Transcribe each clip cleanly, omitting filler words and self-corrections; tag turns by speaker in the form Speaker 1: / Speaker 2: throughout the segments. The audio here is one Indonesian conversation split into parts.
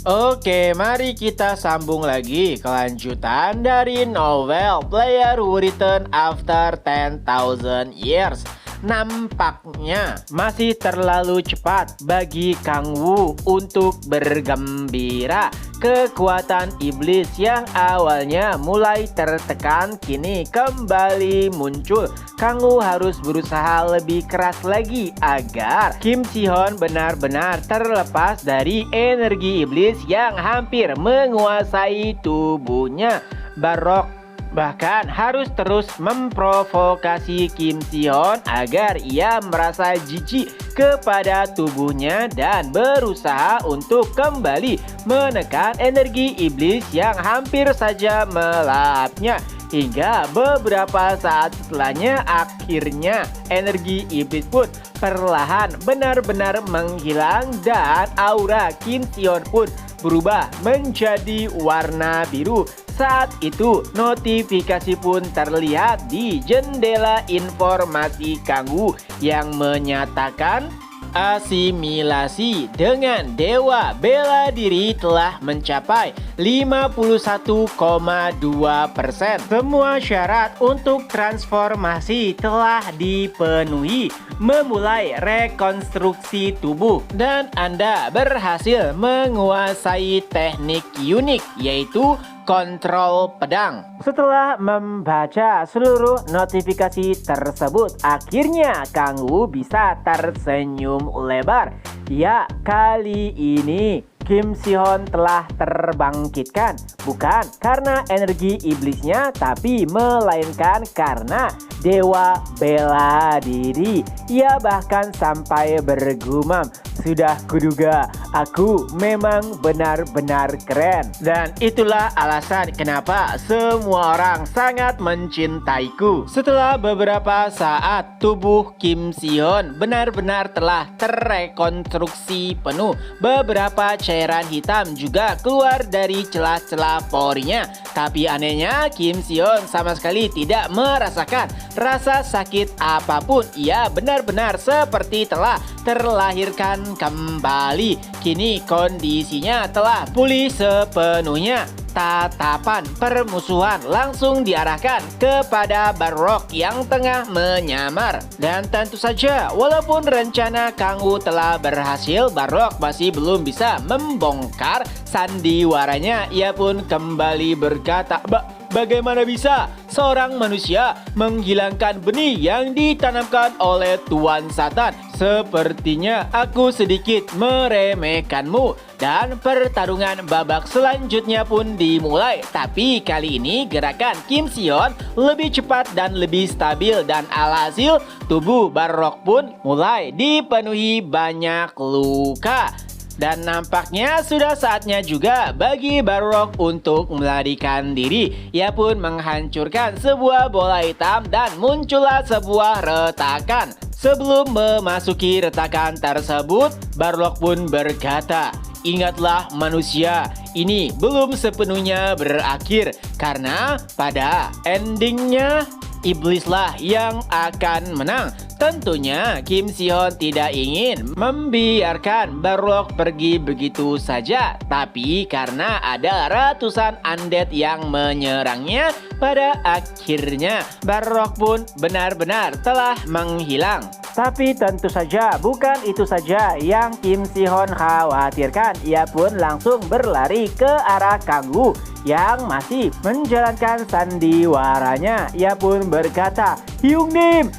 Speaker 1: Oke, mari kita sambung lagi kelanjutan dari novel Player Who Return After 10,000 Years. Nampaknya masih terlalu cepat bagi Kang Wu untuk bergembira. Kekuatan iblis yang awalnya mulai tertekan kini kembali muncul. Kang Wu harus berusaha lebih keras lagi agar Kim Si-hyun benar-benar terlepas dari energi iblis yang hampir menguasai tubuhnya. Barok bahkan harus terus memprovokasi Kim Si-hyun agar ia merasa jijik kepada tubuhnya dan berusaha untuk kembali menekan energi iblis yang hampir saja melahapnya. Hingga beberapa saat setelahnya akhirnya energi iblis pun perlahan benar-benar menghilang dan aura Kim Si-hyun pun berubah menjadi warna biru. Saat itu notifikasi pun terlihat di jendela informasi Kang Wu yang menyatakan asimilasi dengan dewa bela diri telah mencapai 51,2%. Semua syarat untuk transformasi telah dipenuhi, memulai rekonstruksi tubuh, dan Anda berhasil menguasai teknik unik yaitu kontrol pedang. Setelah membaca seluruh notifikasi tersebut, akhirnya Kang Wu bisa tersenyum lebar. Ya, kali ini Kim Si-hyun telah terbangkitkan, bukan karena energi iblisnya, tapi melainkan karena dewa bela diri. Ia bahkan sampai bergumam, "Sudah kuduga, aku memang benar-benar keren." Dan itulah alasan kenapa semua orang sangat mencintaiku. Setelah beberapa saat, tubuh Kim Si-hyun benar-benar telah terrekonstruksi penuh. Beberapa cairan hitam juga keluar dari celah-celah porinya. Tapi anehnya, Kim Si-hyun sama sekali tidak merasakan rasa sakit apapun. Ia benar-benar seperti telah terlahirkan kembali. Kini kondisinya telah pulih sepenuhnya. Tatapan permusuhan langsung diarahkan kepada Barok yang tengah menyamar. Dan tentu saja, walaupun rencana Kang Wu telah berhasil, Barok masih belum bisa membongkar sandiwaranya. Ia pun kembali berkata, "Bagaimana bisa seorang manusia menghilangkan benih yang ditanamkan oleh Tuan Satan? Sepertinya aku sedikit meremehkanmu." Dan pertarungan babak selanjutnya pun dimulai. Tapi kali ini gerakan Kim Si-hyun lebih cepat dan lebih stabil, dan alhasil tubuh Barok pun mulai dipenuhi banyak luka. Dan nampaknya sudah saatnya juga bagi Barok untuk melarikan diri. Ia pun menghancurkan sebuah bola hitam dan muncullah sebuah retakan. Sebelum memasuki retakan tersebut, Barok pun berkata, "Ingatlah manusia, ini belum sepenuhnya berakhir. Karena pada endingnya, iblislah yang akan menang." Tentunya Kim Si-hyun tidak ingin membiarkan Barok pergi begitu saja. Tapi karena ada ratusan undead yang menyerangnya, pada akhirnya Barok pun benar-benar telah menghilang. Tapi tentu saja bukan itu saja yang Kim Si-hyun khawatirkan. Ia pun langsung berlari ke arah Kang Wu yang masih menjalankan sandiwaranya. Ia pun berkata, Hyung Nim,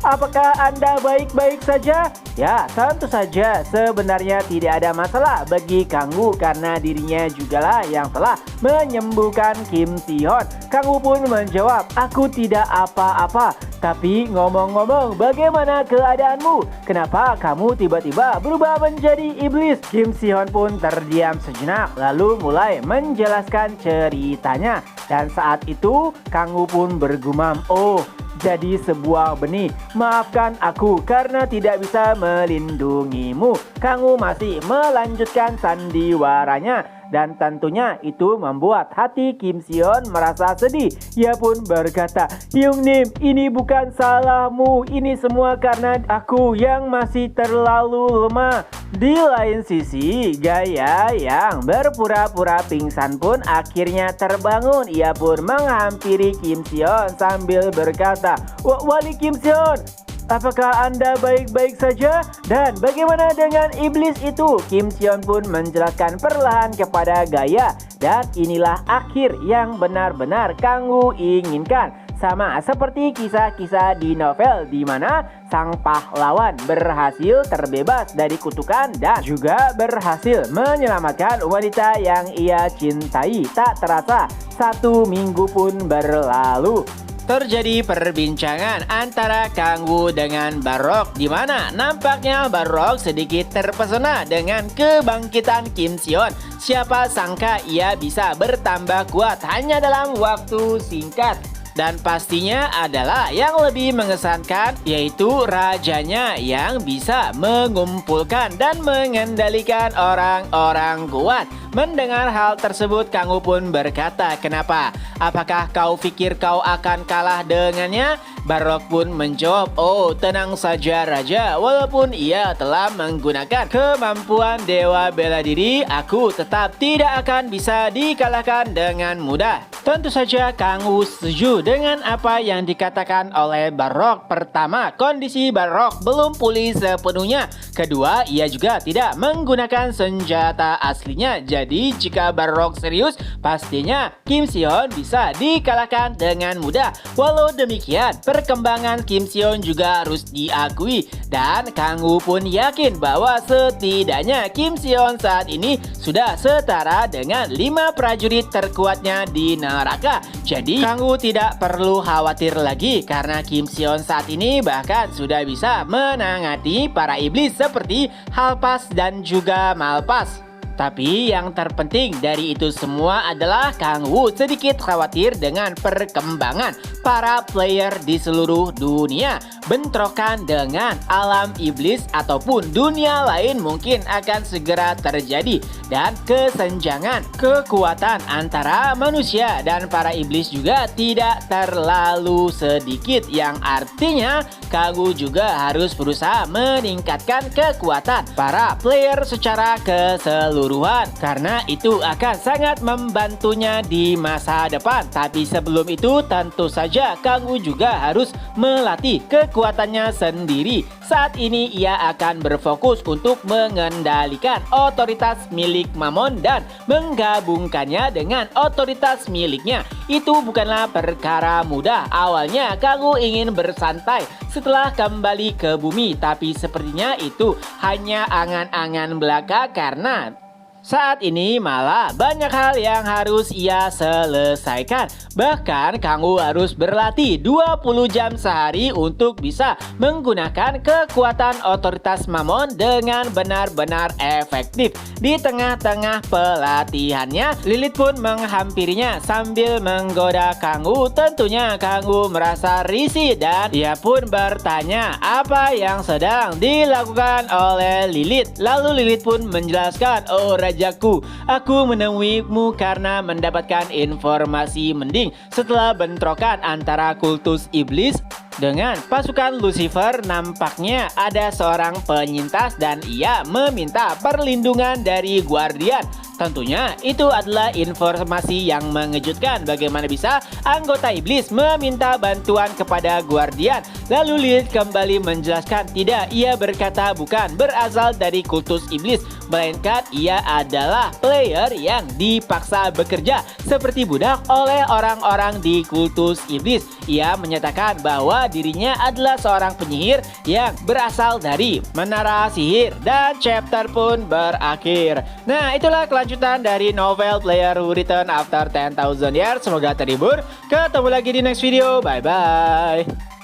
Speaker 1: apakah Anda baik-baik saja?" Ya, tentu saja sebenarnya tidak ada masalah bagi Kang Wu karena dirinya jugalah yang telah menyembuhkan Kim Si-hyun. Kang Wu pun menjawab, "Aku tidak apa-apa. Tapi ngomong-ngomong, bagaimana keadaanmu? Kenapa kamu tiba-tiba berubah menjadi iblis?" Kim Si-hyun pun terdiam sejenak lalu mulai menjelaskan ceritanya. Dan saat itu Kang Wu pun bergumam, "Oh, jadi sebuah benih. Maafkan aku karena tidak bisa melindungimu." Kang Woo masih melanjutkan sandiwaranya. Dan tentunya itu membuat hati Kim Seon merasa sedih. Ia pun berkata, "Hyung Nim, ini bukan salahmu. Ini semua karena aku yang masih terlalu lemah." Di lain sisi, Gaya yang berpura-pura pingsan pun akhirnya terbangun. Ia pun menghampiri Kim Seon sambil berkata, "Wali Kim Seon, apakah Anda baik-baik saja? Dan bagaimana dengan iblis itu?" Kim Seon pun menjelaskan perlahan kepada Gaya. Dan inilah akhir yang benar-benar Kang Woo inginkan. Sama seperti kisah-kisah di novel di mana sang pahlawan berhasil terbebas dari kutukan dan juga berhasil menyelamatkan wanita yang ia cintai. Tak terasa 1 minggu pun berlalu. Terjadi perbincangan antara Kang Woo dengan Barok, di mana nampaknya Barok sedikit terpesona dengan kebangkitan Kim Seon. Siapa sangka ia bisa bertambah kuat hanya dalam waktu singkat. Dan pastinya adalah yang lebih mengesankan yaitu rajanya yang bisa mengumpulkan dan mengendalikan orang-orang kuat. Mendengar hal tersebut, Kang Woo pun berkata, "Kenapa? Apakah kau pikir kau akan kalah dengannya?" Barok pun menjawab, "Oh, tenang saja Raja, walaupun ia telah menggunakan kemampuan dewa bela diri, aku tetap tidak akan bisa dikalahkan dengan mudah." Tentu saja Kang Woo setuju dengan apa yang dikatakan oleh Barok. Pertama, kondisi Barok belum pulih sepenuhnya. Kedua, ia juga tidak menggunakan senjata aslinya. Jadi jika Barok serius, pastinya Kim Seon bisa dikalahkan dengan mudah. Walau demikian, perkembangan Kim Seon juga harus diakui. Dan Kang Woo pun yakin bahwa setidaknya Kim Seon saat ini sudah setara dengan 5 prajurit terkuatnya di neraka. Jadi Kang Woo tidak perlu khawatir lagi karena Kim Seon saat ini bahkan sudah bisa menangani para iblis seperti Halpas dan juga Malpas. Tapi yang terpenting dari itu semua adalah Kang Woo sedikit khawatir dengan perkembangan para player di seluruh dunia. Bentrokan dengan alam iblis ataupun dunia lain mungkin akan segera terjadi. Dan kesenjangan kekuatan antara manusia dan para iblis juga tidak terlalu sedikit. Yang artinya Kang Woo juga harus berusaha meningkatkan kekuatan para player secara keseluruhan. Karena itu akan sangat membantunya di masa depan. Tapi sebelum itu tentu saja Kang Woo juga harus melatih kekuatannya sendiri. Saat ini ia akan berfokus untuk mengendalikan otoritas milik Mamon dan menggabungkannya dengan otoritas miliknya. Itu bukanlah perkara mudah. Awalnya Kang Woo ingin bersantai setelah kembali ke bumi, tapi sepertinya itu hanya angan-angan belaka karena saat ini malah banyak hal yang harus ia selesaikan. Bahkan Kang Woo harus berlatih 20 jam sehari untuk bisa menggunakan kekuatan otoritas Mamon dengan benar-benar efektif. Di tengah-tengah pelatihannya, Lilith pun menghampirinya sambil menggoda Kang Woo. Tentunya Kang Woo merasa risih dan ia pun bertanya apa yang sedang dilakukan oleh Lilith. Lalu Lilith pun menjelaskan, "Oh Rajaku, aku menemuimu karena mendapatkan informasi mending setelah bentrokan antara kultus iblis dengan pasukan Lucifer. Nampaknya ada seorang penyintas dan ia meminta perlindungan dari Guardian." Tentunya itu adalah informasi yang mengejutkan. Bagaimana bisa anggota iblis meminta bantuan kepada Guardian? Lalu Lilith kembali menjelaskan, tidak, ia berkata bukan berasal dari kultus iblis, melainkan ia adalah player yang dipaksa bekerja seperti budak oleh orang-orang di kultus iblis. Ia menyatakan bahwa dirinya adalah seorang penyihir yang berasal dari menara sihir, dan chapter pun berakhir. Nah, itulah kelanjutan dari novel Player Who Return After 10,000 Years. Semoga terhibur. Ketemu lagi di next video. Bye bye.